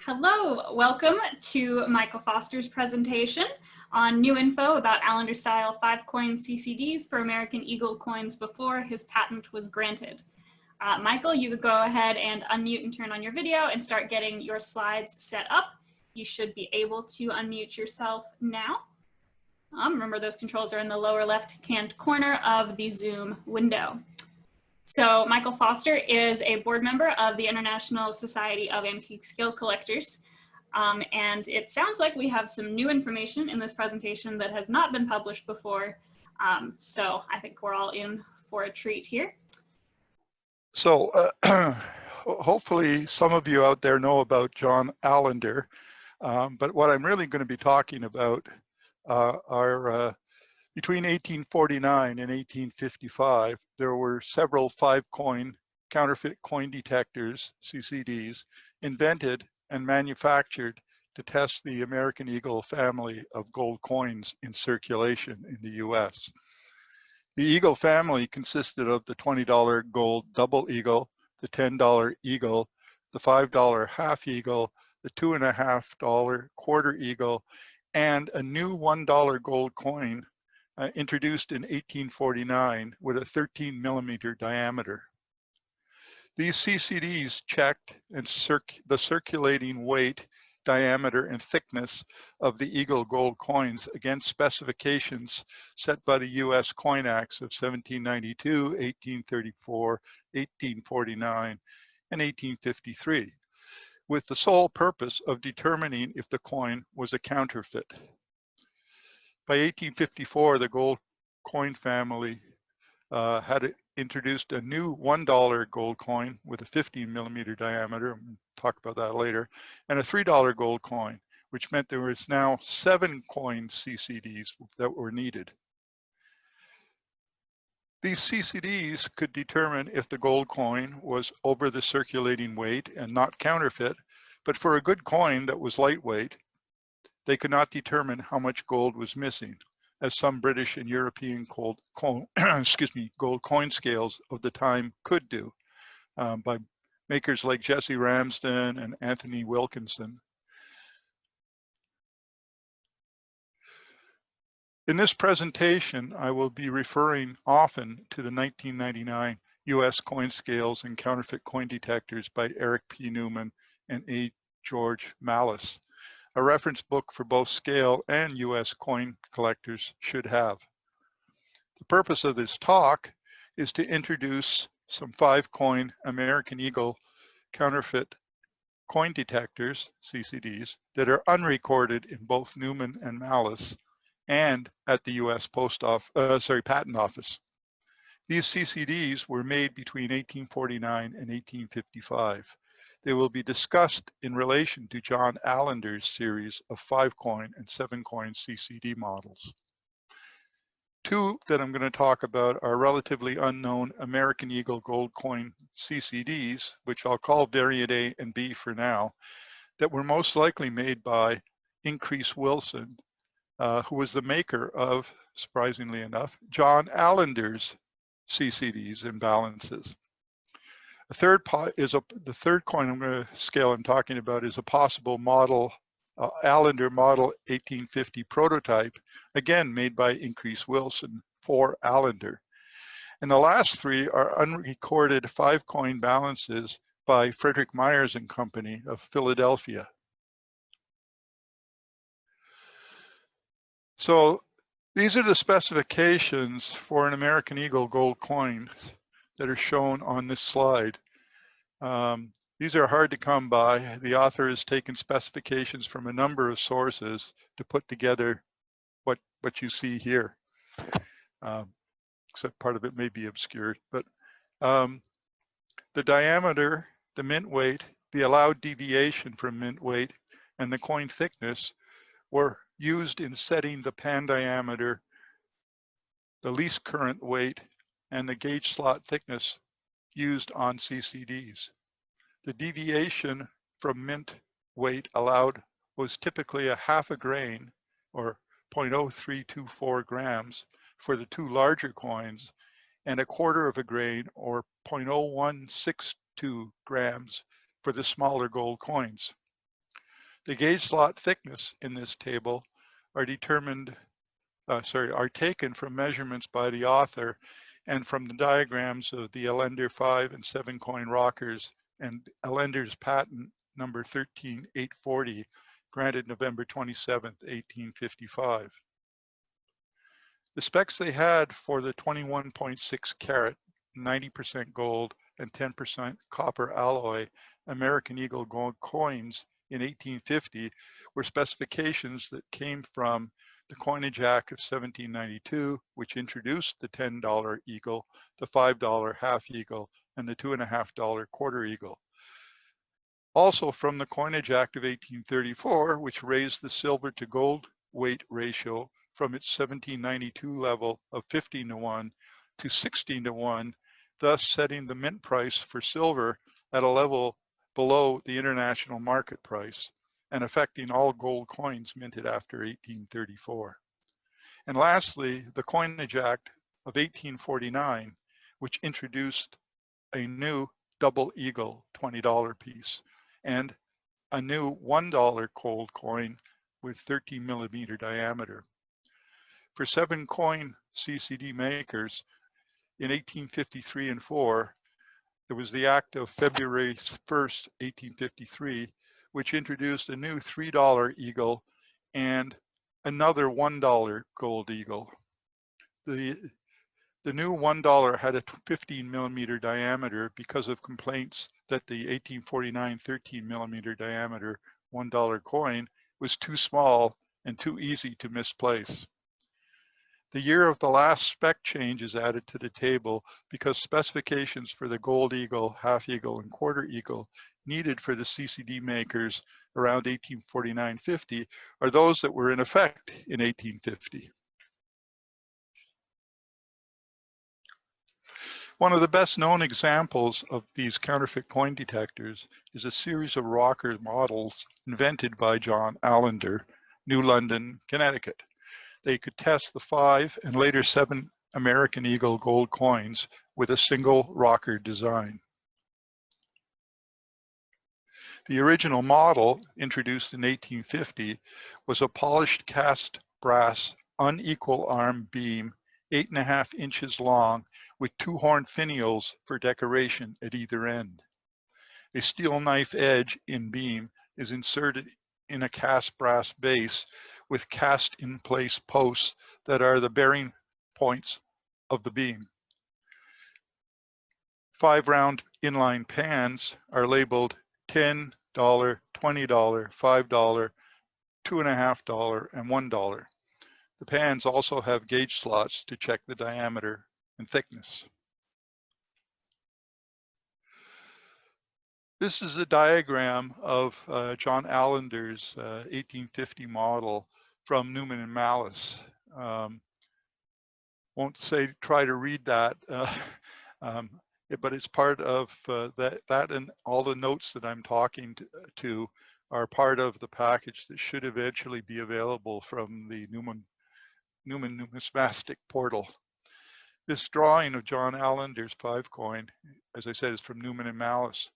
Hello, welcome to Michael Foster's presentation on new info about Allender style 5-coin CCDs for American Eagle coins before his patent was granted. Michael, you could go ahead and unmute and turn on your video and start getting your slides set up. You should be able to unmute yourself now. Remember, those controls are in the lower left-hand corner of the Zoom window. So Michael Foster is a board member of the International Society of Antique Skill Collectors. And it sounds like we have some new information in this presentation that has not been published before. So I think we're all in for a treat here. So hopefully some of you out there know about John Allender. But what I'm really going to be talking about are between 1849 and 1855, there were several 5-coin counterfeit coin detectors, CCDs, invented and manufactured to test the American Eagle family of gold coins in circulation in the US. The Eagle family consisted of the $20 gold double eagle, the $10 eagle, the $5 half eagle, the $2.50 quarter eagle, and a new $1 gold coin introduced in 1849 with a 13-millimeter diameter. These CCDs checked and the circulating weight, diameter, and thickness of the Eagle gold coins against specifications set by the U.S. Coin Acts of 1792, 1834, 1849, and 1853, with the sole purpose of determining if the coin was a counterfeit. By 1854, the gold coin family had introduced a new $1 gold coin with a 15-millimeter diameter, we'll talk about that later, and a $3 gold coin, which meant there was now 7 coin CCDs that were needed. These CCDs could determine if the gold coin was over the circulating weight and not counterfeit, but for a good coin that was lightweight, they could not determine how much gold was missing, as some British and European gold coin scales of the time could do, by makers like Jesse Ramsden and Anthony Wilkinson. In this presentation, I will be referring often to the 1999 US coin scales and counterfeit coin detectors by Eric P. Newman and A. George Mallis, a reference book for both scale and US coin collectors should have. The purpose of this talk is to introduce some 5-coin American Eagle counterfeit coin detectors, CCDs, that are unrecorded in both Newman and Mallis and at the US Patent Office. These CCDs were made between 1849 and 1855. They will be discussed in relation to John Allender's series of 5-coin and 7-coin CCD models. 2 that I'm going to talk about are relatively unknown American Eagle gold coin CCDs, which I'll call Variant A and B for now, that were most likely made by Increase Wilson, who was the maker of, surprisingly enough, John Allender's CCDs and balances. The third coin I'm talking about is a possible model, Allender Model 1850 prototype, again made by Increase Wilson for Allender. And the last 3 are unrecorded 5-coin balances by Frederick Meyers and Company of Philadelphia. So these are the specifications for an American Eagle gold coin that are shown on this slide. These are hard to come by. The author has taken specifications from a number of sources to put together what you see here. Except part of it may be obscured, but the diameter, the mint weight, the allowed deviation from mint weight, and the coin thickness were used in setting the pan diameter, the least current weight, and the gauge slot thickness used on CCDs. The deviation from mint weight allowed was typically a half a grain, or 0.0324 grams for the 2 larger coins, and a quarter of a grain, or 0.0162 grams for the smaller gold coins. The gauge slot thickness in this table are taken from measurements by the author and from the diagrams of the Allender 5 and 7 coin rockers and Allender's patent number 13840, granted November 27, 1855. The specs they had for the 21.6 carat, 90% gold and 10% copper alloy American Eagle gold coins in 1850 were specifications that came from the Coinage Act of 1792, which introduced the $10 eagle, the $5 half eagle, and the $2.50 quarter eagle. Also from the Coinage Act of 1834, which raised the silver to gold weight ratio from its 1792 level of 15:1 to 16:1, thus setting the mint price for silver at a level below the international market price and affecting all gold coins minted after 1834. And lastly, the Coinage Act of 1849, which introduced a new double eagle $20 piece and a new $1 gold coin with 13 millimeter diameter. For 7 coin CCD makers in 1853 and 4, there was the Act of February 1st, 1853, which introduced a new $3 eagle and another $1 gold eagle. The new $1 had a 15 millimeter diameter because of complaints that the 1849 13 millimeter diameter $1 coin was too small and too easy to misplace. The year of the last spec change is added to the table because specifications for the gold eagle, half eagle, and quarter eagle needed for the CCD makers around 1849-50 are those that were in effect in 1850. One of the best known examples of these counterfeit coin detectors is a series of rocker models invented by John Allender, New London, Connecticut. They could test the 5 and later 7 American Eagle gold coins with a single rocker design. The original model, introduced in 1850, was a polished cast brass unequal arm beam 8.5 inches long with 2 horn finials for decoration at either end. A steel knife edge in beam is inserted in a cast brass base with cast in place posts that are the bearing points of the beam. 5 round inline pans are labeled $10, $20, $5, $2.50, and $1. The pans also have gauge slots to check the diameter and thickness. This is a diagram of John Allender's 1850 model from Newman and Mallis. Won't say try to read that, but it's part of that and all the notes that I'm talking to are part of the package that should eventually be available from the Newman Numismatic Portal. This drawing of John Allender's 5 coin, as I said, is from Newman and Mallis.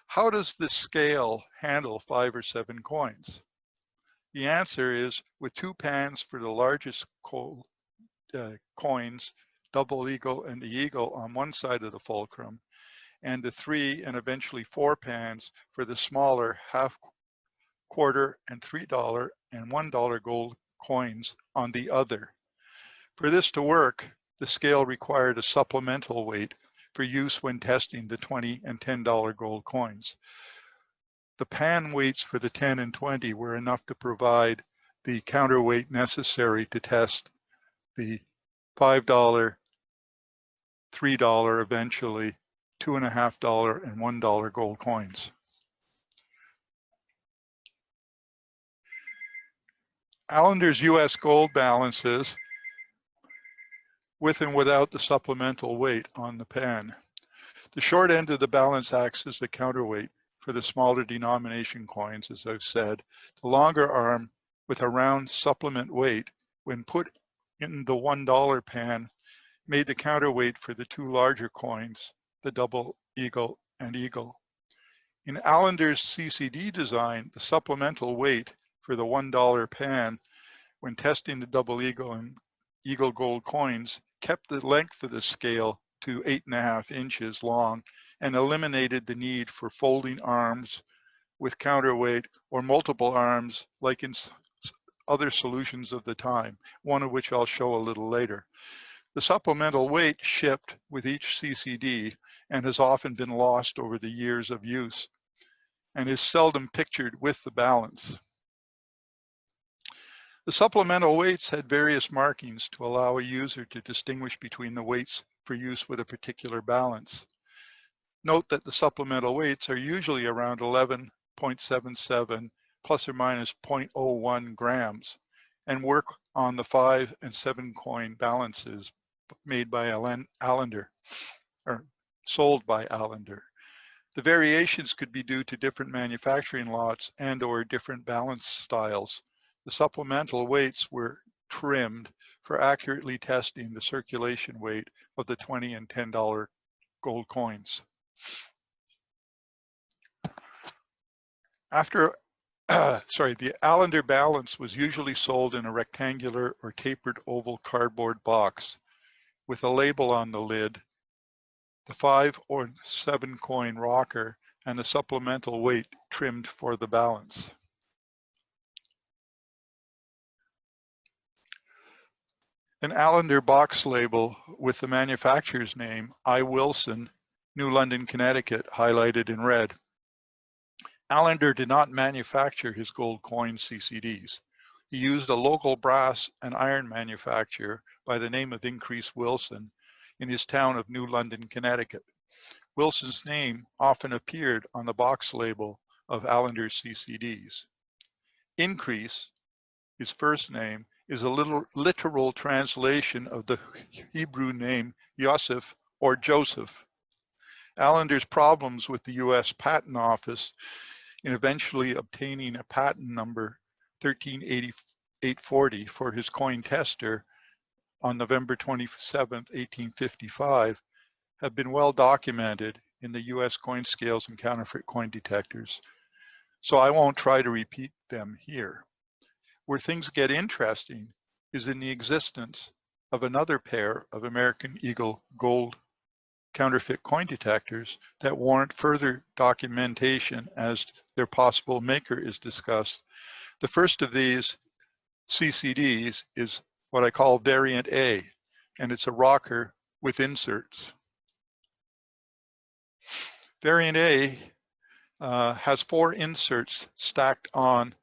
How does this scale handle 5 or 7 coins? The answer is with 2 pans for the largest coins, double eagle and the eagle on one side of the fulcrum, and the 3 and eventually 4 pans for the smaller half, quarter, and $3 and $1 gold coins on the other. For this to work, the scale required a supplemental weight for use when testing the $20 and $10 gold coins. The pan weights for the 10 and 20 were enough to provide the counterweight necessary to test the $5, $3, eventually $2.50, and $1 gold coins. Allender's US gold balances with and without the supplemental weight on the pan. The short end of the balance acts as the counterweight for the smaller denomination coins, as I've said. The longer arm with a round supplement weight, when put in the $1 pan, made the counterweight for the 2 larger coins, the double eagle and eagle. In Allender's CCD design, the supplemental weight for the $1 pan when testing the double eagle and eagle gold coins kept the length of the scale to 8.5 inches long and eliminated the need for folding arms with counterweight or multiple arms like in other solutions of the time, one of which I'll show a little later. The supplemental weight shipped with each CCD and has often been lost over the years of use and is seldom pictured with the balance. The supplemental weights had various markings to allow a user to distinguish between the weights for use with a particular balance. Note that the supplemental weights are usually around 11.77 plus or minus 0.01 grams and work on the 5 and 7 coin balances made by Allender, or sold by Allender. The variations could be due to different manufacturing lots and or different balance styles. The supplemental weights were trimmed for accurately testing the circulation weight of the $20 and $10 gold coins. The Allender balance was usually sold in a rectangular or tapered oval cardboard box with a label on the lid, the 5 or 7 coin rocker, and the supplemental weight trimmed for the balance. An Allender box label with the manufacturer's name, I. Wilson, New London, Connecticut, highlighted in red. Allender did not manufacture his gold coin CCDs. He used a local brass and iron manufacturer by the name of Increase Wilson in his town of New London, Connecticut. Wilson's name often appeared on the box label of Allender's CCDs. Increase, his first name, is a literal translation of the Hebrew name Yosef or Joseph. Allender's problems with the US Patent Office in eventually obtaining a patent number 138840 for his coin tester on November 27, 1855, have been well documented in the US coin scales and counterfeit coin detectors. So I won't try to repeat them here. Where things get interesting is in the existence of another pair of American Eagle gold counterfeit coin detectors that warrant further documentation as their possible maker is discussed. The first of these CCDs is what I call variant A, and it's a rocker with inserts. Variant A has 4 inserts stacked on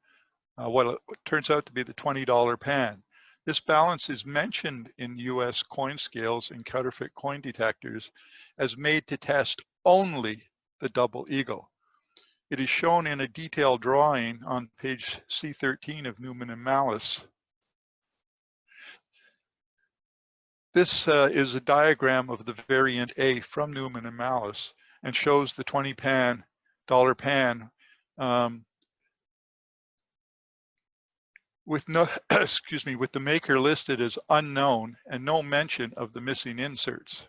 what turns out to be the $20 pan. This balance is mentioned in US coin scales and counterfeit coin detectors as made to test only the double eagle. It is shown in a detailed drawing on page C13 of Newman and Mallis. This is a diagram of the variant A from Newman and Mallis and shows the $20 pan with no, with the maker listed as unknown and no mention of the missing inserts.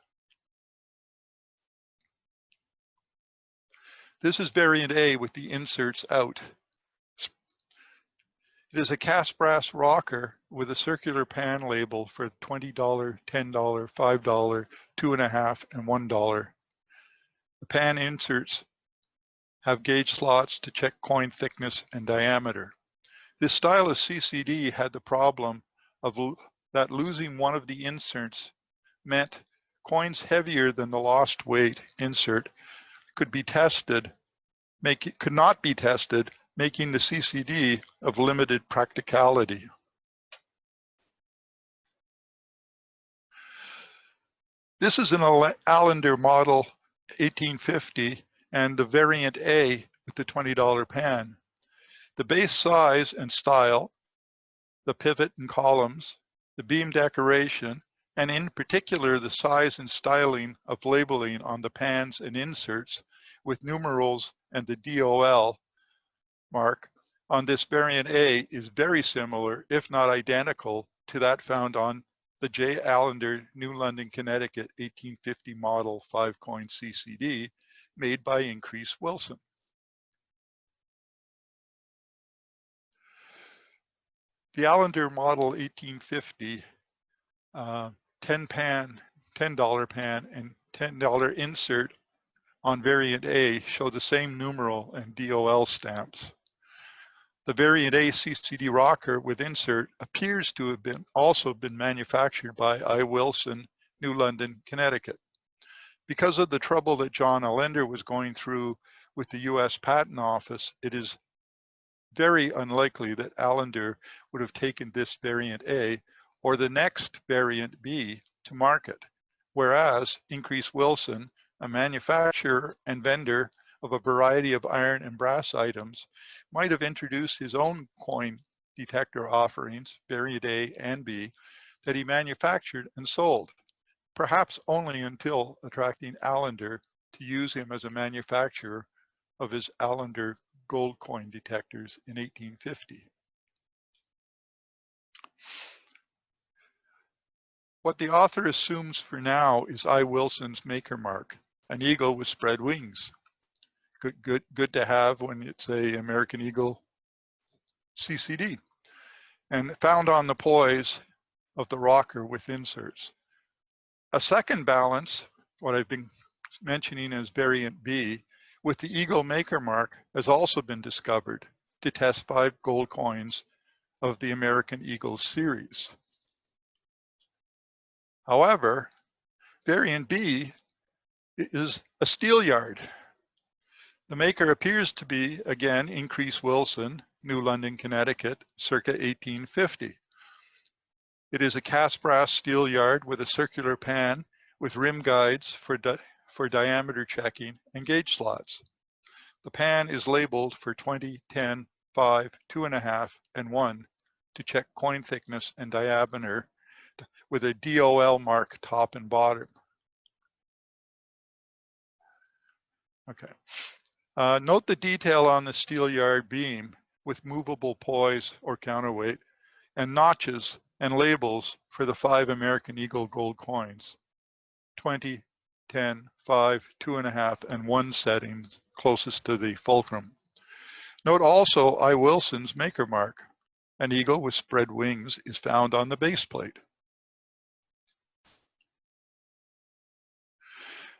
This is variant A with the inserts out. It is a cast brass rocker with a circular pan label for $20, $10, $5, $2.50, and $1. The pan inserts have gauge slots to check coin thickness and diameter. This style of CCD had the problem of that losing one of the inserts meant coins heavier than the lost weight insert could not be tested, making the CCD of limited practicality. This is an Allender Model 1850 and the variant A with the $20 pan. The base size and style, the pivot and columns, the beam decoration, and in particular the size and styling of labeling on the pans and inserts with numerals and the DOL mark on this variant A is very similar, if not identical, to that found on the J. Allender, New London, Connecticut 1850 model 5-coin CCD made by Increase Wilson. The Allender Model 1850 $10 pan and $10 insert on variant A show the same numeral and DOL stamps. The variant A CCD rocker with insert appears to have also been manufactured by I. Wilson, New London, Connecticut. Because of the trouble that John Allender was going through with the US Patent Office, it is very unlikely that Allender would have taken this variant A or the next variant B to market, whereas Increase Wilson, a manufacturer and vendor of a variety of iron and brass items, might have introduced his own coin detector offerings, variant A and B, that he manufactured and sold, perhaps only until attracting Allender to use him as a manufacturer of his Allender gold coin detectors in 1850. What the author assumes for now is I. Wilson's maker mark, an eagle with spread wings. Good to have when it's a American Eagle CCD, and found on the poise of the rocker with inserts. A second balance, what I've been mentioning as variant B, with the eagle maker mark has also been discovered to test 5 gold coins of the American Eagle series. However, variant B is a steelyard. The maker appears to be, again, Increase Wilson, New London, Connecticut, circa 1850. It is a cast brass steelyard with a circular pan with rim guides for diameter checking and gauge slots. The pan is labeled for 20, 10, 5, 2.5, and 1 to check coin thickness and diameter with a DOL mark top and bottom. Okay. Note the detail on the steelyard beam with movable poise or counterweight and notches and labels for the 5 American Eagle gold coins, 20, 10, 5, 2.5, and 1 settings closest to the fulcrum. Note also I. Wilson's maker mark. An eagle with spread wings is found on the base plate.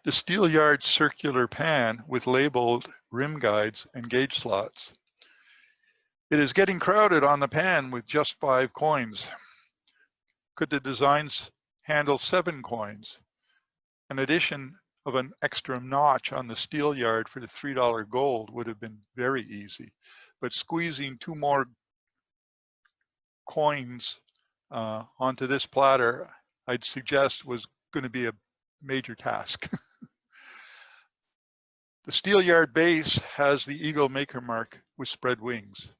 The steelyard circular pan with labeled rim guides and gauge slots. It is getting crowded on the pan with just 5 coins. Could the designs handle 7 coins? An addition of an extra notch on the steelyard for the $3 gold would have been very easy, but squeezing 2 more coins onto this platter, I'd suggest was going to be a major task. The steelyard base has the eagle maker mark with spread wings.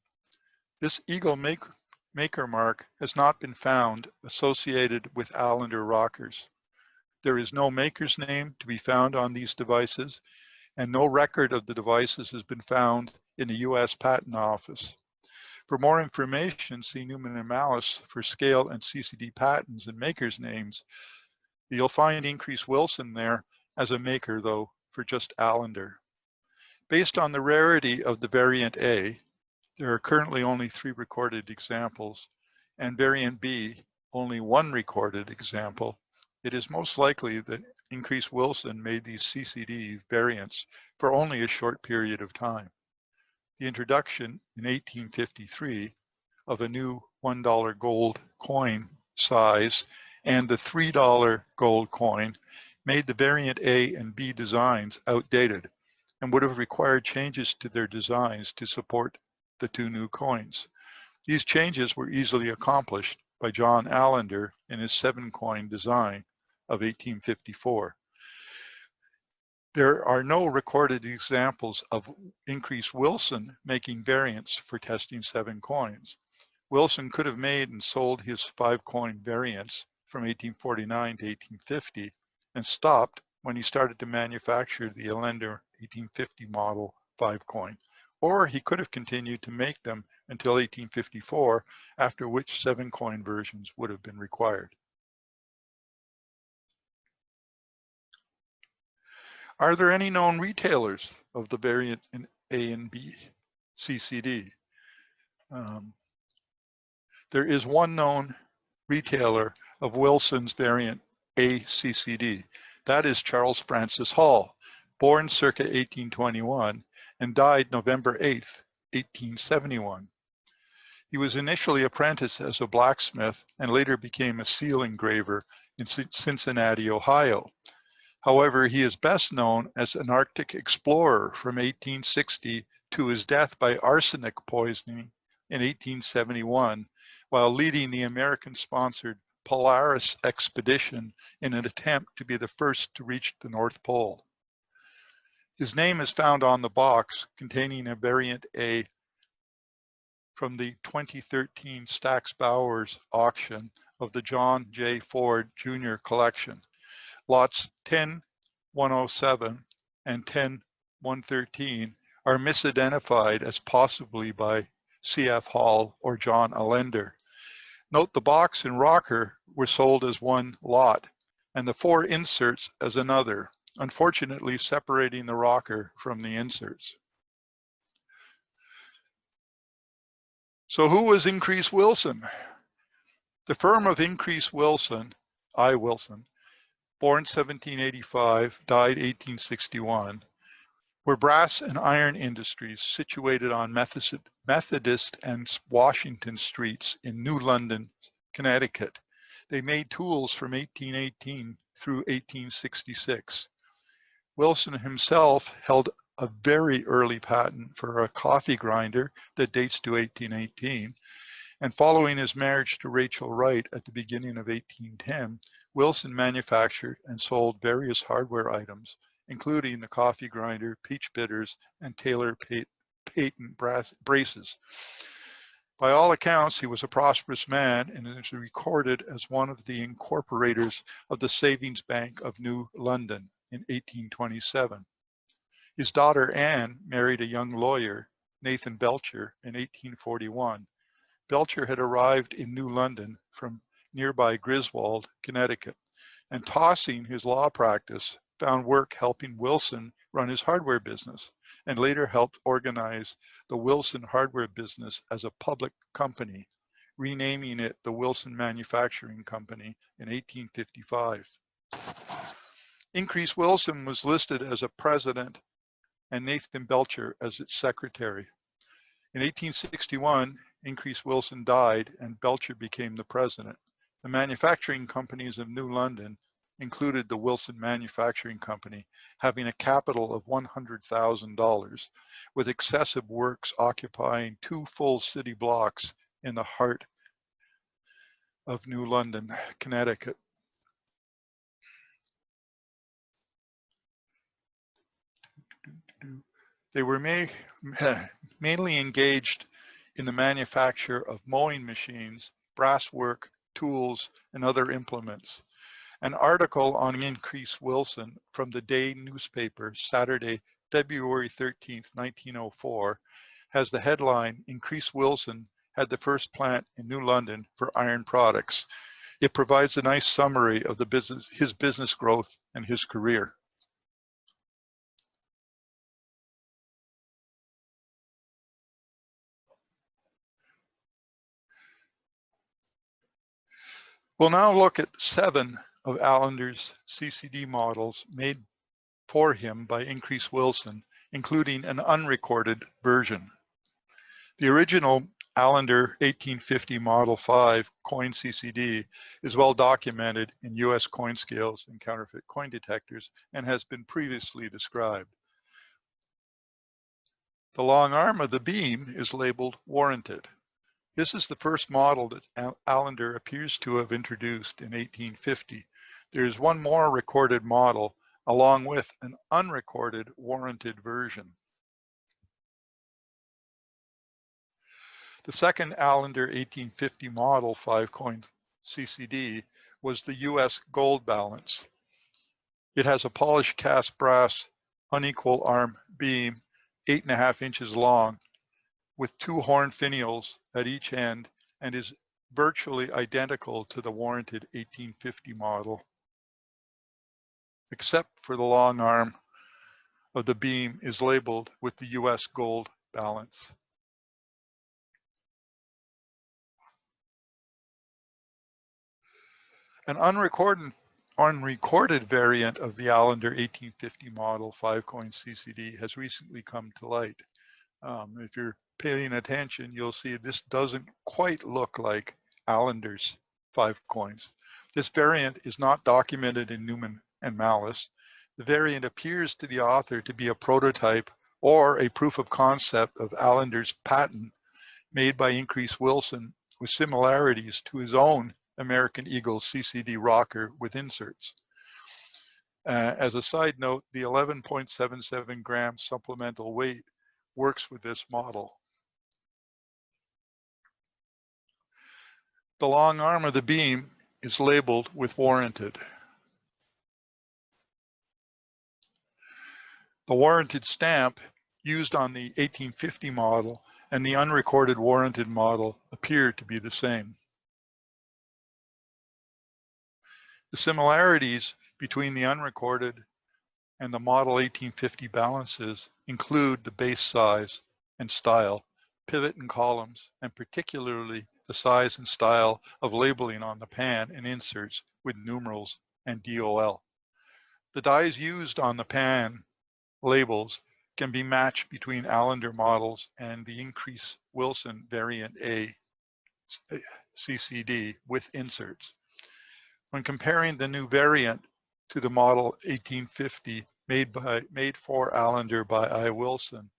This eagle maker mark has not been found associated with Allender rockers. There is no maker's name to be found on these devices, and no record of the devices has been found in the US Patent Office. For more information, see Newman and Mallis for scale and CCD patents and maker's names. You'll find Increase Wilson there as a maker, though, for just Allender. Based on the rarity of the variant A, there are currently only 3 recorded examples, and variant B, only 1 recorded example. It is most likely that Increase Wilson made these CCD variants for only a short period of time. The introduction in 1853 of a new $1 gold coin size and the $3 gold coin made the variant A and B designs outdated and would have required changes to their designs to support the 2 new coins. These changes were easily accomplished by John Allender in his 7-coin design of 1854. There are no recorded examples of Increase Wilson making variants for testing 7 coins. Wilson could have made and sold his 5-coin variants from 1849 to 1850 and stopped when he started to manufacture the Allender 1850 model 5-coin. Or he could have continued to make them until 1854, after which 7-coin versions would have been required. Are there any known retailers of the variant in A and B CCD? There is one known retailer of Wilson's variant A CCD. That is Charles Francis Hall, born circa 1821 and died November 8th, 1871. He was initially apprenticed as a blacksmith and later became a seal engraver in Cincinnati, Ohio. However, he is best known as an Arctic explorer from 1860 to his death by arsenic poisoning in 1871 while leading the American-sponsored Polaris expedition in an attempt to be the first to reach the North Pole. His name is found on the box containing a variant A from the 2013 Stax Bowers auction of the John J. Ford Jr. collection. Lots 10-107 and 10-113 are misidentified as possibly by C.F. Hall or John Allender. Note the box and rocker were sold as one lot and the 4 inserts as another, unfortunately separating the rocker from the inserts. So who was Increase Wilson? The firm of Increase Wilson, I. Wilson, born 1785, died 1861, were brass and iron industries situated on Methodist and Washington streets in New London, Connecticut. They made tools from 1818 through 1866. Wilson himself held a very early patent for a coffee grinder that dates to 1818. And following his marriage to Rachel Wright at the beginning of 1810, Wilson manufactured and sold various hardware items, including the coffee grinder, peach bitters, and Taylor patent braces. By all accounts, he was a prosperous man and is recorded as one of the incorporators of the Savings Bank of New London in 1827. His daughter Anne married a young lawyer, Nathan Belcher, in 1841. Belcher had arrived in New London from nearby Griswold, Connecticut, and tossing his law practice, found work helping Wilson run his hardware business, and later helped organize the Wilson hardware business as a public company, renaming it the Wilson Manufacturing Company in 1855. Increase Wilson was listed as a president and Nathan Belcher as its secretary. In 1861, Increase Wilson died and Belcher became the president. The manufacturing companies of New London included the Wilson Manufacturing Company, having a capital of $100,000, with excessive works occupying 2 full city blocks in the heart of New London, Connecticut. They were mainly engaged in the manufacture of mowing machines, brass work, tools, and other implements. An article on Increase Wilson from the Day newspaper, Saturday, February 13th, 1904, has the headline, Increase Wilson had the first plant in New London for iron products. It provides a nice summary of his business growth and his career. We'll now look at 7 of Allender's CCD models made for him by Increase Wilson, including an unrecorded version. The original Allender 1850 Model 5 coin CCD is well documented in US coin scales and counterfeit coin detectors and has been previously described. The long arm of the beam is labeled Warranted. This is the first model that Allender appears to have introduced in 1850. There is one more recorded model along with an unrecorded warranted version. The second Allender 1850 Model 5 coin CCD was the US gold balance. It has a polished cast brass unequal arm beam, 8.5 inches long, with 2 horn finials at each end and is virtually identical to the warranted 1850 model, except for the long arm of the beam is labeled with the US gold balance. An unrecorded variant of the Allender 1850 model 5-coin CCD has recently come to light. If you're paying attention, you'll see this doesn't quite look like Allender's 5 coins. This variant is not documented in Newman and Mallis. The variant appears to the author to be a prototype or a proof of concept of Allender's patent made by Increase Wilson with similarities to his own American Eagle CCD rocker with inserts. As a side note, the 11.77 gram supplemental weight works with this model. The long arm of the beam is labeled with warranted. The warranted stamp used on the 1850 model and the unrecorded warranted model appear to be the same. The similarities between the unrecorded and the model 1850 balances include the base size and style, pivot and columns, and particularly the size and style of labeling on the pan and inserts with numerals and DOL. The dies used on the pan labels can be matched between Allender models and the Increase Wilson variant A CCD with inserts. When comparing the new variant to the model 1850 made for Allender by I. Wilson,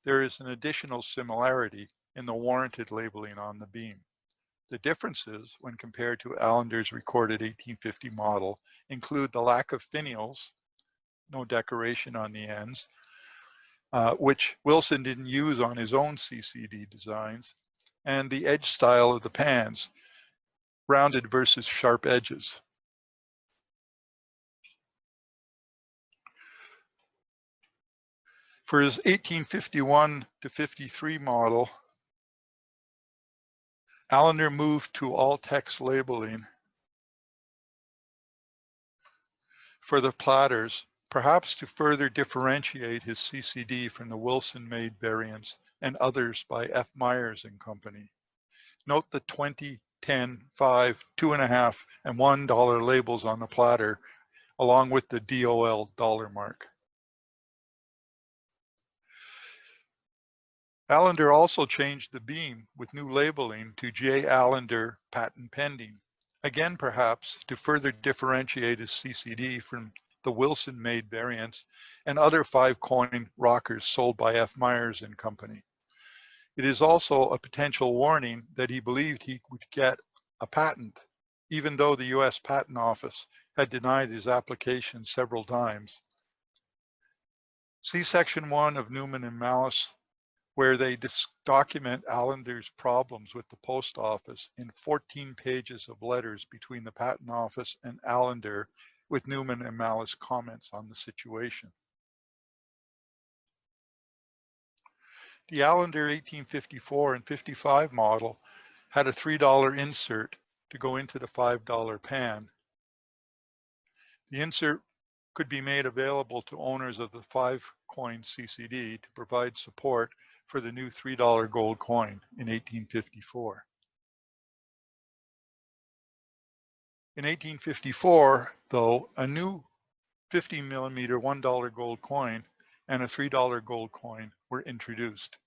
there is an additional similarity in the warranted labeling on the beam. The differences when compared to Allender's recorded 1850 model include the lack of finials, no decoration on the ends, which Wilson didn't use on his own CCD designs, and the edge style of the pans, rounded versus sharp edges. For his 1851 to 53 model, Allender moved to all text labeling for the platters, perhaps to further differentiate his CCD from the Wilson-made variants and others by F. Meyers and Company. Note the 20, 10, 5, 2.5, and $1 labels on the platter, along with the DOL dollar mark. Allender also changed the beam with new labeling to J. Allender patent pending, again perhaps to further differentiate his CCD from the Wilson-made variants and other 5-coin rockers sold by F. Meyers and Company. It is also a potential warning that he believed he would get a patent, even though the US Patent Office had denied his application several times. See Section 1 of Newman and Mallis, where they document Allender's problems with the post office in 14 pages of letters between the Patent Office and Allender, with Newman and Mallis comments on the situation. The Allender 1854 and 55 model had a $3 insert to go into the $5 pan. The insert could be made available to owners of the 5-coin CCD to provide support for the new $3 gold coin in 1854. In 1854, though, a new 50mm $1 gold coin and a $3 gold coin were introduced.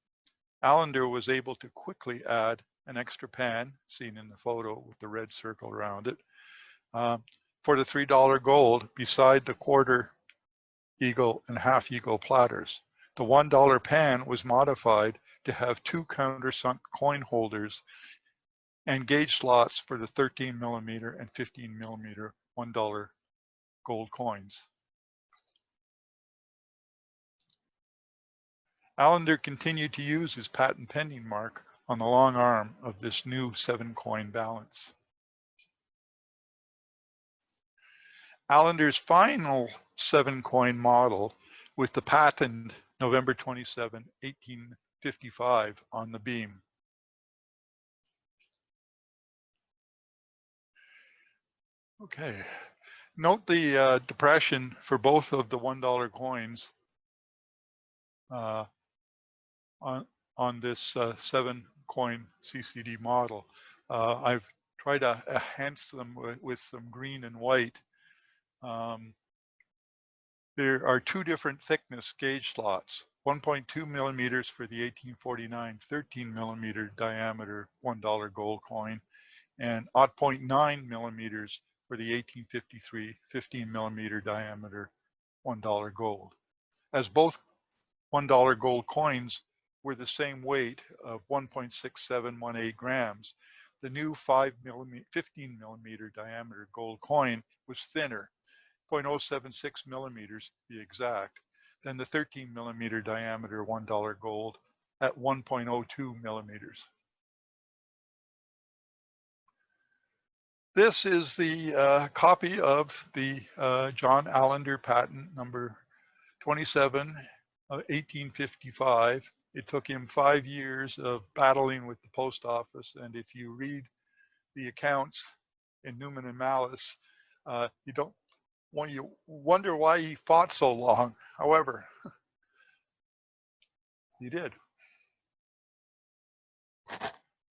Allender was able to quickly add an extra pan, seen in the photo with the red circle around it, for the $3 gold beside the quarter eagle and half eagle platters. The $1 pan was modified to have 2 countersunk coin holders and gauge slots for the 13mm and 15mm $1 gold coins. Allender continued to use his patent pending mark on the long arm of this new 7-coin balance. Allender's final 7-coin model with the patent November 27, 1855 on the beam. Okay, note the depression for both of the $1 coins on this 7-coin CCD model. I've try to enhance them with some green and white. There are two different thickness gauge slots, 1.2 millimeters for the 1849 13 millimeter diameter $1 gold coin, and 0.9 millimeters for the 1853 15 millimeter diameter $1 gold. As both $1 gold coins were the same weight of 1.6718 grams, the new 15 millimeter diameter gold coin was thinner, 0.076 millimeters to be exact, than the 13 millimeter diameter $1 gold at 1.02 millimeters. This is the copy of the John Allender patent number 27, 1855. It took him 5 years of battling with the post office, and if you read the accounts in Newman and Mallis, you wonder why he fought so long. However, he did.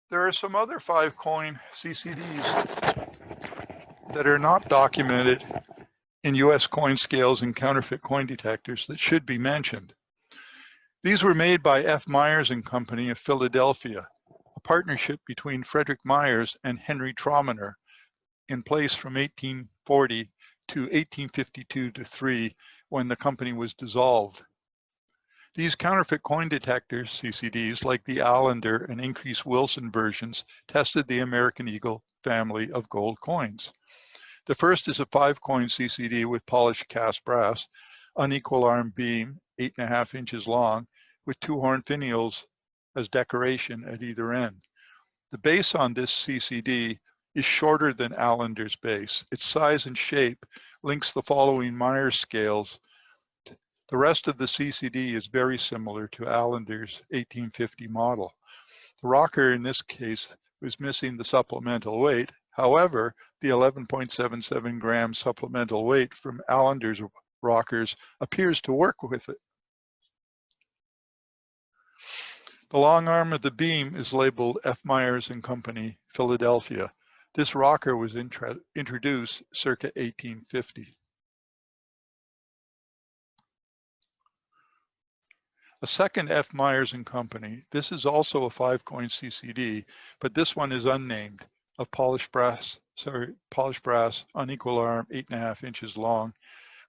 There are some other 5-coin CCDs that are not documented in US coin scales and counterfeit coin detectors that should be mentioned. These were made by F. Meyers and Company of Philadelphia, a partnership between Frederick Myers and Henry Traumener, in place from 1840 to 1852-3, when the company was dissolved. These counterfeit coin detectors, CCDs, like the Allender and Increase Wilson versions, tested the American Eagle family of gold coins. The first is a 5-coin CCD with polished cast brass, unequal arm beam, 8.5 inches long, with 2 horn finials as decoration at either end. The base on this CCD is shorter than Allender's base. Its size and shape links the following Myers scales. The rest of the CCD is very similar to Allender's 1850 model. The rocker in this case was missing the supplemental weight. However, the 11.77 gram supplemental weight from Allender's rockers appears to work with it. The long arm of the beam is labeled F. Meyers and Company, Philadelphia. This rocker was introduced circa 1850. A second F. Meyers and Company. This is also a 5-coin CCD, but this one is unnamed, of polished brass, unequal arm, 8.5 inches long,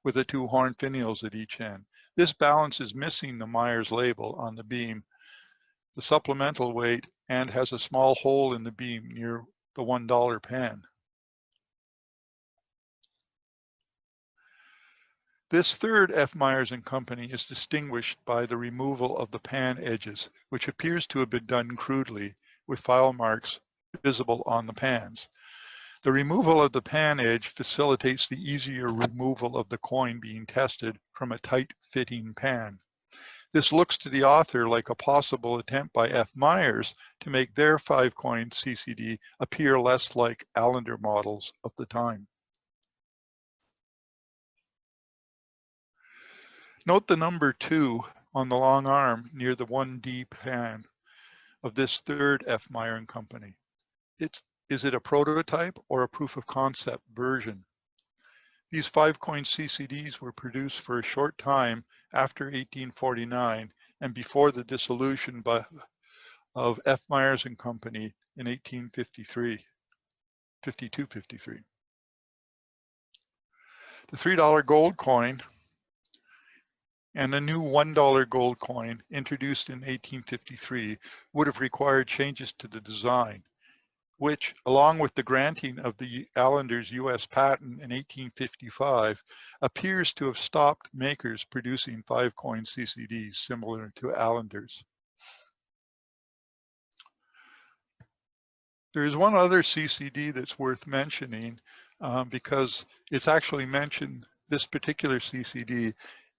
with the 2 horn finials at each end. This balance is missing the Myers label on the beam, the supplemental weight, and has a small hole in the beam near the $1 pan. This third F. Meyers and Company is distinguished by the removal of the pan edges, which appears to have been done crudely with file marks visible on the pans. The removal of the pan edge facilitates the easier removal of the coin being tested from a tight-fitting pan. This looks to the author like a possible attempt by F. Meyers to make their 5-coin CCD appear less like Allender models of the time. Note the number 2 on the long arm near the 1D pan of this third F. Meyers and Company. Is it a prototype or a proof of concept version? These 5-coin CCDs were produced for a short time after 1849 and before the dissolution of F. Meyers and Company in 1852-53. The $3 gold coin and the new $1 gold coin introduced in 1853 would have required changes to the design, which, along with the granting of the Allender's US patent in 1855, appears to have stopped makers producing 5-coin CCDs similar to Allender's. There is one other CCD that's worth mentioning because it's actually mentioned, this particular CCD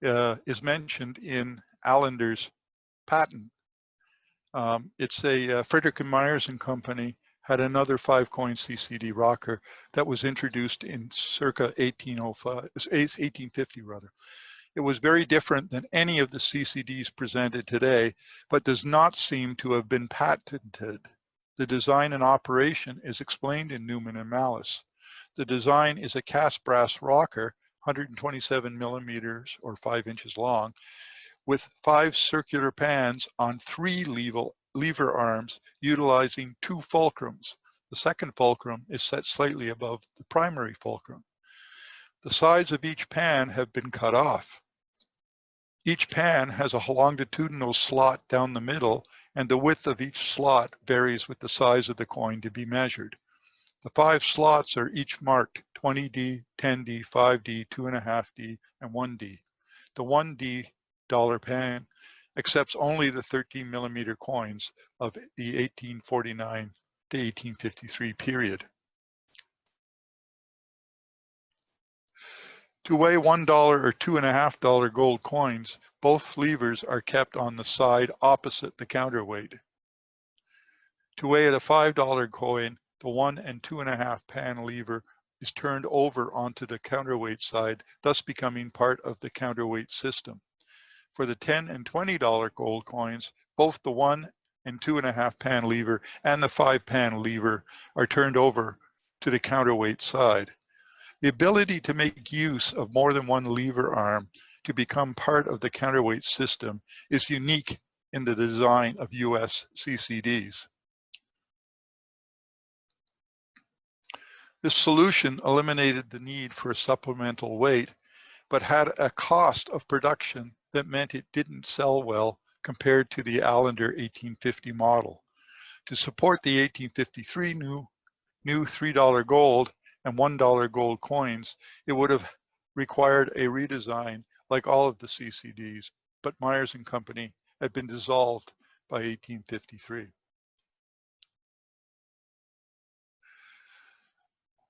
is mentioned in Allender's patent. It's a Frederick Myers and Company had another 5-coin CCD rocker that was introduced in circa 1850 rather. It was very different than any of the CCDs presented today, but does not seem to have been patented. The design and operation is explained in Newman and Mallis. The design is a cast brass rocker, 127 millimeters or 5 inches long, with 5 circular pans on 3 lever arms utilizing 2 fulcrums. The second fulcrum is set slightly above the primary fulcrum. The sides of each pan have been cut off. Each pan has a longitudinal slot down the middle, and the width of each slot varies with the size of the coin to be measured. The 5 slots are each marked 20D, 10D, 5D, 2.5D, and 1D. The 1D dollar pan accepts only the 13 millimeter coins of the 1849 to 1853 period. To weigh $1 or $2.50 gold coins, both levers are kept on the side opposite the counterweight. To weigh at a $5 coin, the 1 and 2.5 pan lever is turned over onto the counterweight side, thus becoming part of the counterweight system. For the $10 and $20 gold coins, both the 1 and 2.5 pan lever and the 5 pan lever are turned over to the counterweight side. The ability to make use of more than one lever arm to become part of the counterweight system is unique in the design of US CCDs. This solution eliminated the need for a supplemental weight, but had a cost of production that meant it didn't sell well compared to the Allender 1850 model. To support the 1853 new $3 gold and $1 gold coins, it would have required a redesign like all of the CCDs, but Meyers and Company had been dissolved by 1853.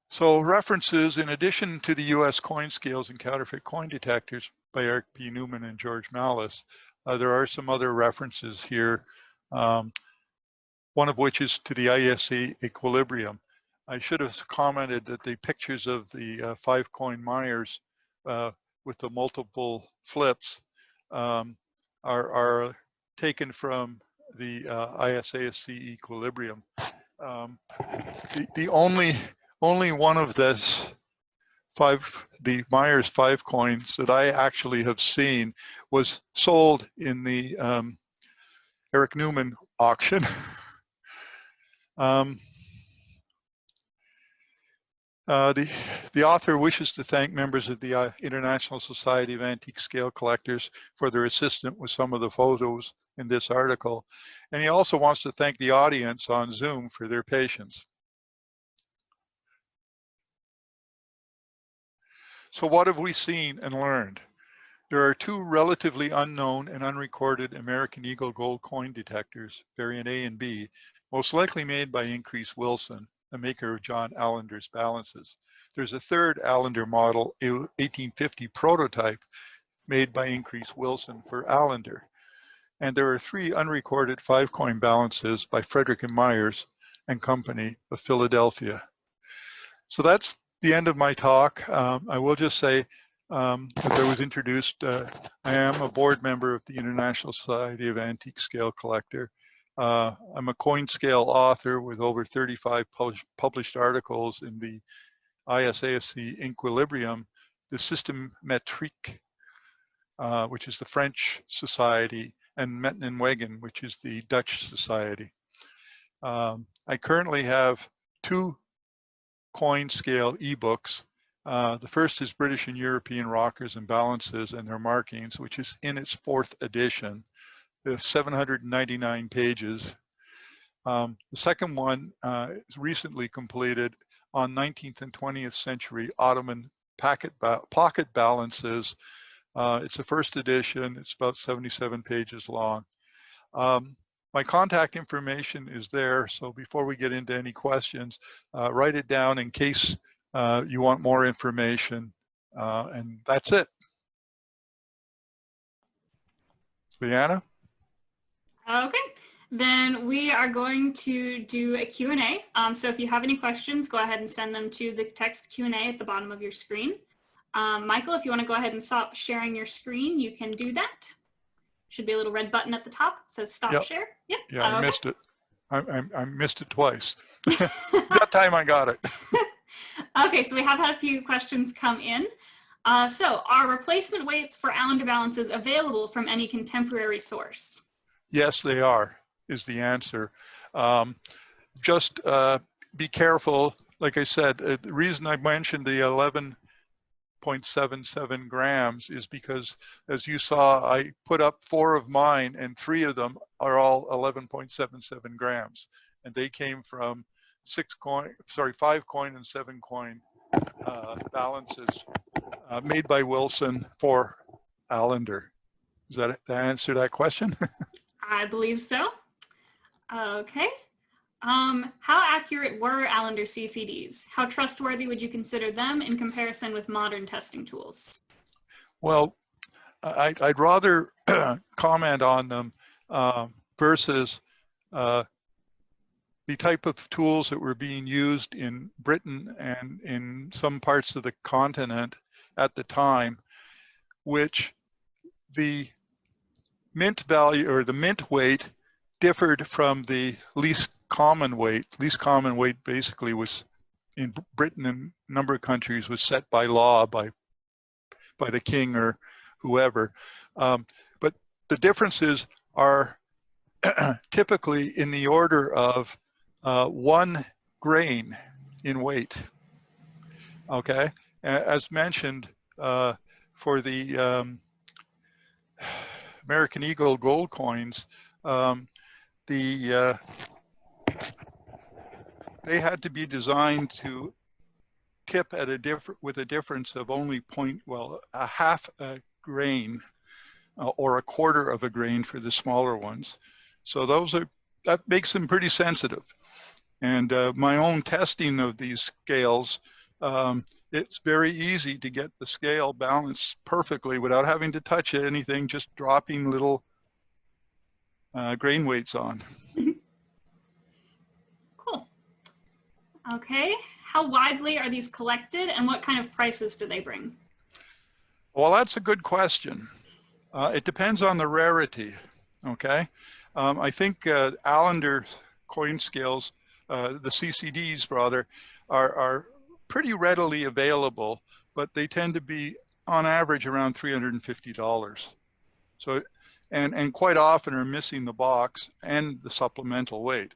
So references, in addition to the US coin scales and counterfeit coin detectors by Eric P. Newman and George Mallis, there are some other references here, one of which is to the ISA equilibrium. I should have commented that the pictures of the 5-coin Meyers with the multiple flips are taken from the ISASC equilibrium. The only one of the Meyers 5 coins that I actually have seen was sold in the Eric Newman auction. The author wishes to thank members of the International Society of Antique Scale Collectors for their assistance with some of the photos in this article. And he also wants to thank the audience on Zoom for their patience. So what have we seen and learned? There are 2 relatively unknown and unrecorded American Eagle gold coin detectors, variant A and B, most likely made by Increase Wilson, the maker of John Allender's balances. There's a 3rd Allender model, 1850 prototype, made by Increase Wilson for Allender. And there are 3 unrecorded 5-coin balances by Frederick and Meyers and Company of Philadelphia. So that's the end of my talk. I will just say, as I was introduced, I am a board member of the International Society of Antique Scale Collector. I'm a coin scale author with over 35 published articles in the ISASC Equilibrium, the Système Métrique, which is the French society, and Meten en Wegen, which is the Dutch society. I currently have 2 coin scale ebooks. The first is British and European rockers and balances and their markings, which is in its 4th edition. There's 799 pages. The second one is recently completed on 19th and 20th century Ottoman pocket balances. It's a 1st edition. It's about 77 pages long. My contact information is there, so before we get into any questions, write it down in case you want more information, and that's it. Leanna? Okay, then we are going to do a Q&A. So if you have any questions, go ahead and send them to the text Q&A at the bottom of your screen. Michael, if you want to go ahead and stop sharing your screen, you can do that. Should be a little red button at the top that says stop share. Yep. Yeah, I missed it. I missed it twice. That time I got it. Okay, so we have had a few questions come in. So are replacement weights for Allender balances available from any contemporary source? Yes, they are, is the answer. Just be careful. Like I said, the reason I mentioned the 11.77 grams is because, as you saw, I put up 4 of mine, and 3 of them are all 11.77 grams, and they came from 5 coin and 7 coin balances made by Wilson for Allender. Does that answer that question? I believe so. Okay. How accurate were Allender CCDs? How trustworthy would you consider them in comparison with modern testing tools? Well, I'd rather comment on them versus the type of tools that were being used in Britain and in some parts of the continent at the time, which the mint value or the mint weight differed from the least common weight. Least common weight basically was in Britain and a number of countries was set by law by the king or whoever. But the differences are typically in the order of 1 grain in weight. Okay, as mentioned, for the American Eagle gold coins, they had to be designed to tip at with a difference of only a half a grain or a quarter of a grain for the smaller ones. So that makes them pretty sensitive. And my own testing of these scales, it's very easy to get the scale balanced perfectly without having to touch anything, just dropping little grain weights on. Cool. Okay. How widely are these collected and what kind of prices do they bring? Well, that's a good question. It depends on the rarity, okay? I think Allender coin scales, the CCDs rather, are pretty readily available, but they tend to be on average around $350. So, and quite often are missing the box and the supplemental weight.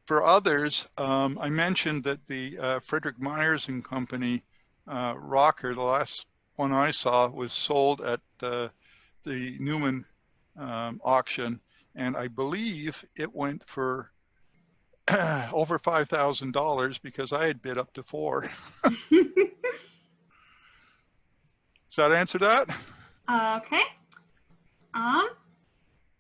For others, I mentioned that the Frederick Meyers and Company rocker, the last one I saw, was sold at the Newman auction, and I believe it went for over $5,000 because I had bid up to 4. Does that answer that? Okay.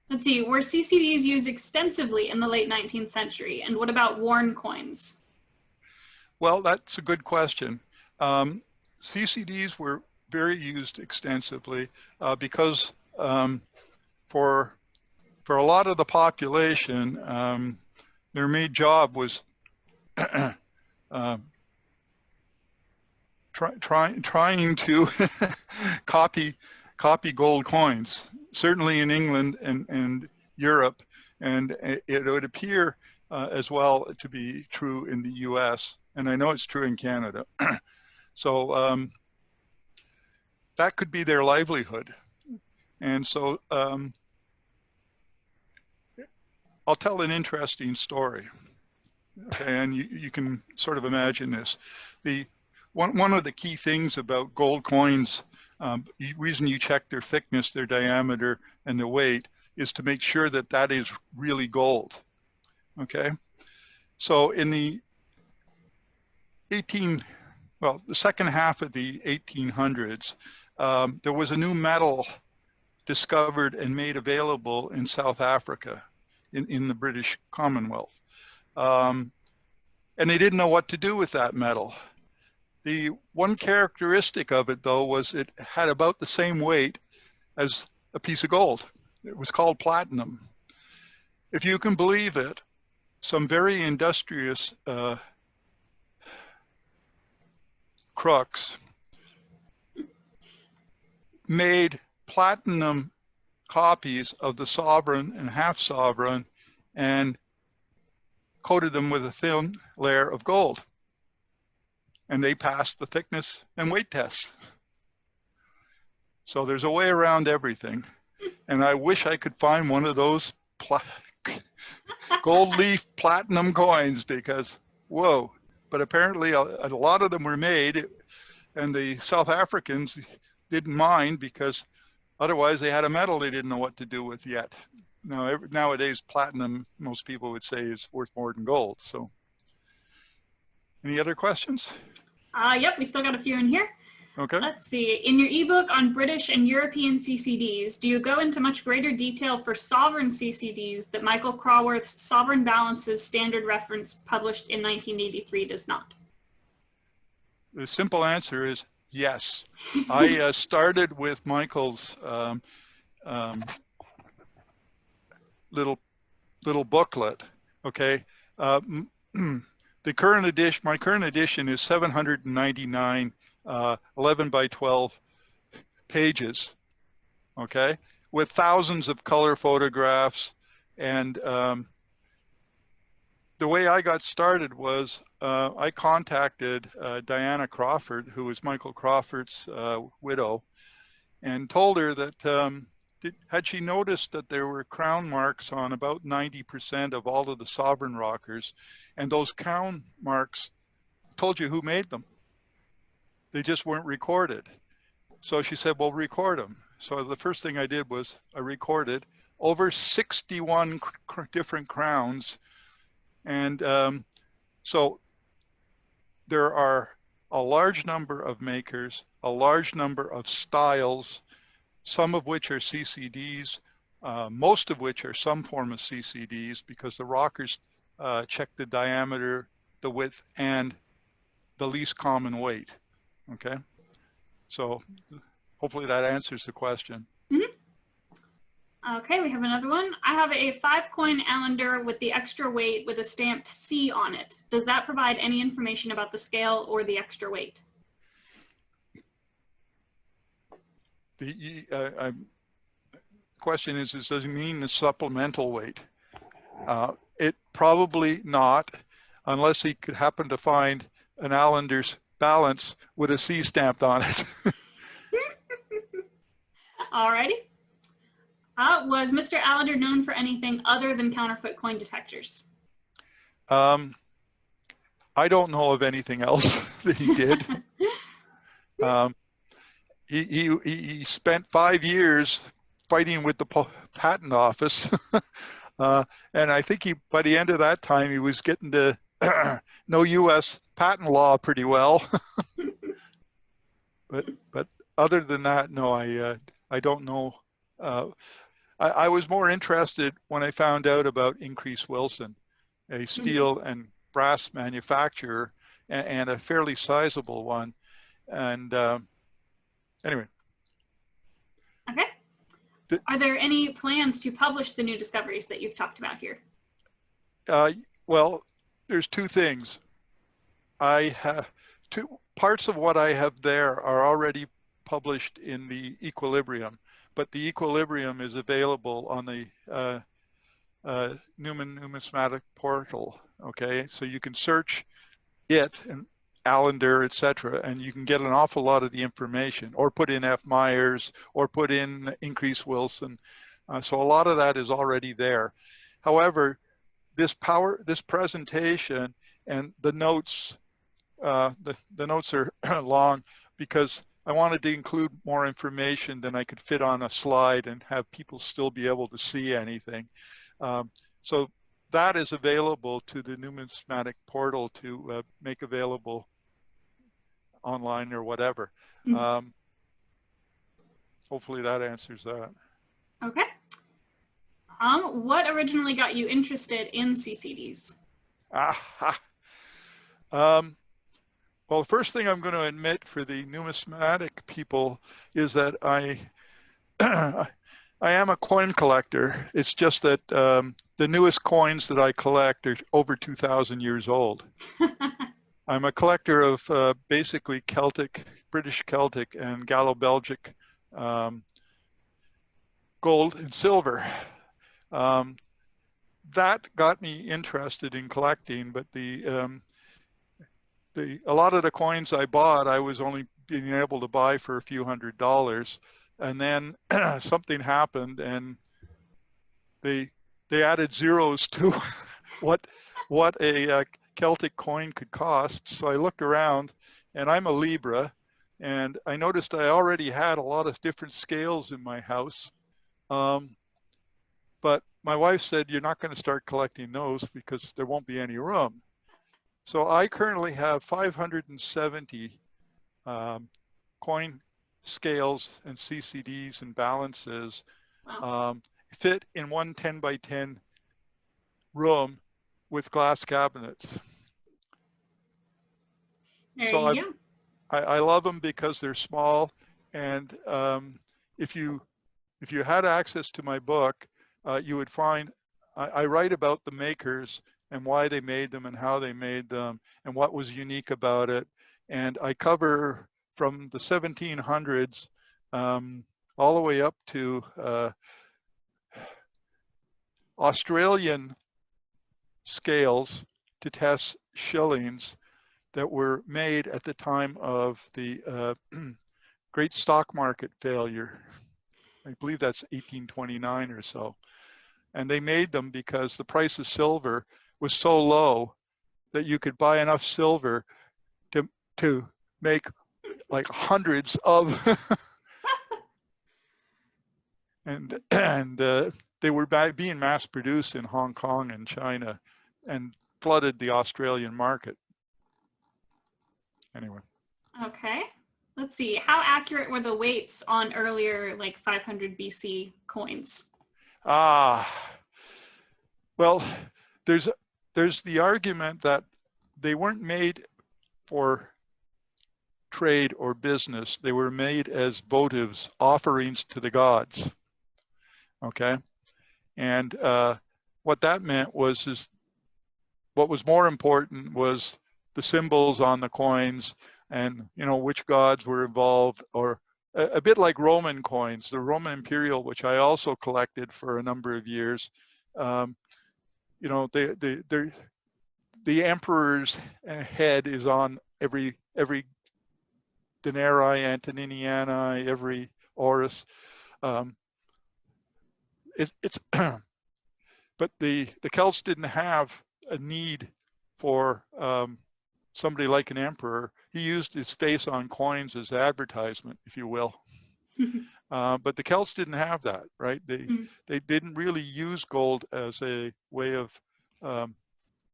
Let's see, were CCDs used extensively in the late 19th century? And what about worn coins? Well, that's a good question. CCDs were very used extensively because for a lot of the population, their main job was trying to copy gold coins, certainly in England and Europe, and it would appear as well to be true in the US, and I know it's true in Canada. So that could be their livelihood. And so I'll tell an interesting story. Okay, and you can sort of imagine this. One of the key things about gold coins, reason you check their thickness, their diameter, and the weight is to make sure that that is really gold. Okay, so in the second half of the 1800s, there was a new metal discovered and made available in South Africa, in the British Commonwealth. And they didn't know what to do with that metal. The one characteristic of it, though, was it had about the same weight as a piece of gold. It was called platinum. If you can believe it, some very industrious crooks made platinum copies of the sovereign and half sovereign and coated them with a thin layer of gold. And they passed the thickness and weight tests. So there's a way around everything. And I wish I could find one of those gold leaf platinum coins, because whoa. But apparently a lot of them were made, and the South Africans didn't mind, because otherwise they had a metal they didn't know what to do with yet. Now, nowadays platinum, most people would say, is worth more than gold. So any other questions? Yep, we still got a few in here. Okay. Let's see. In your ebook on British and European CCDs, do you go into much greater detail for sovereign CCDs that Michael Craworth's Sovereign Balances Standard Reference published in 1983 does not? The simple answer is yes. I started with Michael's little booklet. Okay. The current edition, my current edition is 799 11 by 12 pages, okay, with thousands of color photographs. And the way I got started was I contacted Diana Crawford, who was Michael Crawford's widow, and told her that had she noticed that there were crown marks on about 90% of all of the sovereign rockers, and those crown marks told you who made them. They just weren't recorded. So she said, well, record them. So the first thing I did was I recorded over 61 different crowns. And so there are a large number of makers, a large number of styles, some of which are CCDs, most of which are some form of CCDs, because the rockers check the diameter, the width, and the least common weight. Okay, so hopefully that answers the question. Mm-hmm. Okay, we have another one. I have a 5-coin Allender with the extra weight with a stamped C on it. Does that provide any information about the scale or the extra weight? The question is does it mean the supplemental weight? It probably not, unless he could happen to find an Allender's balance with a C stamped on it. Alrighty. Was Mr. Allender known for anything other than counterfeit coin detectors? I don't know of anything else that he did. He spent 5 years fighting with the patent office. And I think by the end of that time, he was getting to know U.S. patent law pretty well. but other than that, no, I don't know. I was more interested when I found out about Increase Wilson, a steel and brass manufacturer, and a fairly sizable one. And anyway. Okay. Are there any plans to publish the new discoveries that you've talked about here? Well, there's two things. I have two parts of what I have there are already published in the Equilibrium, but the Equilibrium is available on the Newman Numismatic Portal. Okay, so you can search it and Allender, etc., and you can get an awful lot of the information, or put in F. Meyers, or put in Increase Wilson. So a lot of that is already there. However, this presentation and the notes, the notes are long because I wanted to include more information than I could fit on a slide and have people still be able to see anything. So that is available to the Numismatic Portal to make available online or whatever. Hopefully that answers that. Okay. What originally got you interested in CCDs? Well, the first thing I'm going to admit for the numismatic people is that I am a coin collector. It's just that the newest coins that I collect are over 2,000 years old. I'm a collector of basically Celtic, British Celtic and Gallo-Belgic gold and silver. That got me interested in collecting, but a lot of the coins I bought, I was only being able to buy for a few $100s, and then something happened, and they added zeros to what a Celtic coin could cost. So I looked around, and I'm a Libra, and I noticed I already had a lot of different scales in my house. But my wife said, you're not going to start collecting those because there won't be any room. So I currently have 570 coin scales and CCDs and balances Wow. fit in one 10 by 10 room with glass cabinets. There So you go. I love them because they're small, and if you had access to my book, you would find I write about the makers and why they made them and how they made them and what was unique about it. And I cover from the 1700s all the way up to Australian scales to test shillings that were made at the time of the great stock market failure. I believe that's 1829 or so. And they made them because the price of silver was so low that you could buy enough silver to make like hundreds of and they were being mass produced in Hong Kong and China and flooded the Australian market. Anyway. Okay. Let's see. How accurate were the weights on earlier, like 500 BC coins? Well, there's the argument that they weren't made for trade or business. They were made as votives, offerings to the gods. Okay, and what that meant was what was more important was the symbols on the coins, and which gods were involved, or a bit like Roman coins, the Roman imperial, which I also collected for a number of years. The emperor's head is on every denarii, antoniniani, every orus. It's but the Celts didn't have a need for somebody like an emperor. He used his face on coins as advertisement, if you will. But the Celts didn't have that, right? They didn't really use gold as a way of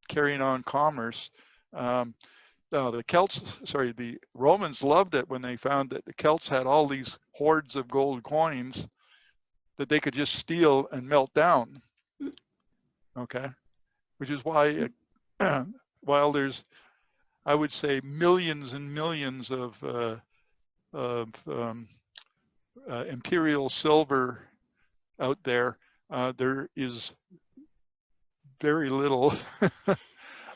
carrying on commerce. The Romans loved it when they found that the Celts had all these hordes of gold coins that they could just steal and melt down. Okay, which is why while there's, I would say, millions and millions of imperial silver out there, there is very little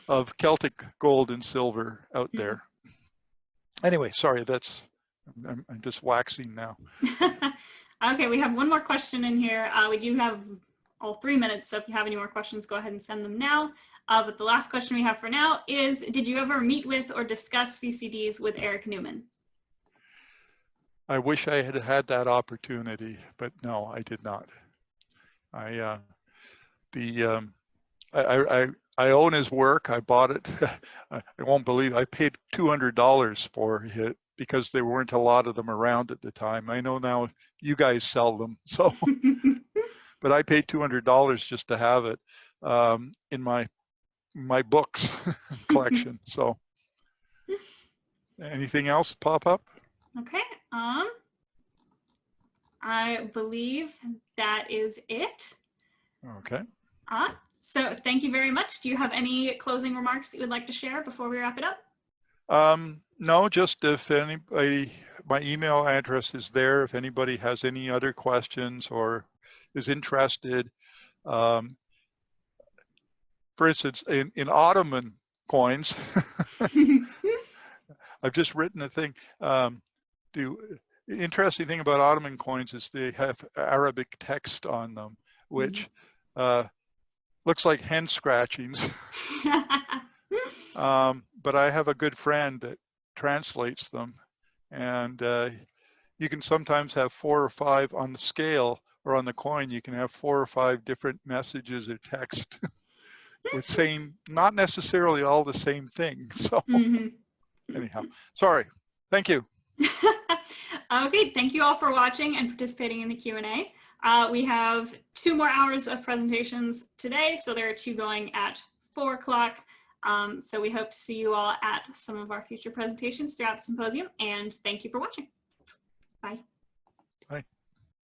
of Celtic gold and silver out there. Anyway, sorry, I'm just waxing now. Okay, we have one more question in here. We do have all 3 minutes, so if you have any more questions, go ahead and send them now. But the last question we have for now is, did you ever meet with or discuss CCDs with Eric Newman? I wish I had had that opportunity, but no, I did not. I own his work. I bought it. I won't believe I paid $200 for it because there weren't a lot of them around at the time. I know now you guys sell them, so. But I paid $200 just to have it in my books collection. So, anything else pop up? Okay. I believe that is it. Okay. So thank you very much. Do you have any closing remarks that you would like to share before we wrap it up? No, just if anybody, my email address is there. If anybody has any other questions or is interested, for instance, in Ottoman coins, I've just written a thing. interesting thing about Ottoman coins is they have Arabic text on them, which looks like hen scratchings. But I have a good friend that translates them, and you can sometimes have 4 or 5 on the scale, or on the coin, you can have 4 or 5 different messages or text with saying not necessarily all the same thing. So anyhow, sorry. Thank you. Okay, thank you all for watching and participating in the Q&A. We have 2 more hours of presentations today, so there are 2 going at 4 o'clock. So we hope to see you all at some of our future presentations throughout the symposium, and thank you for watching. Bye.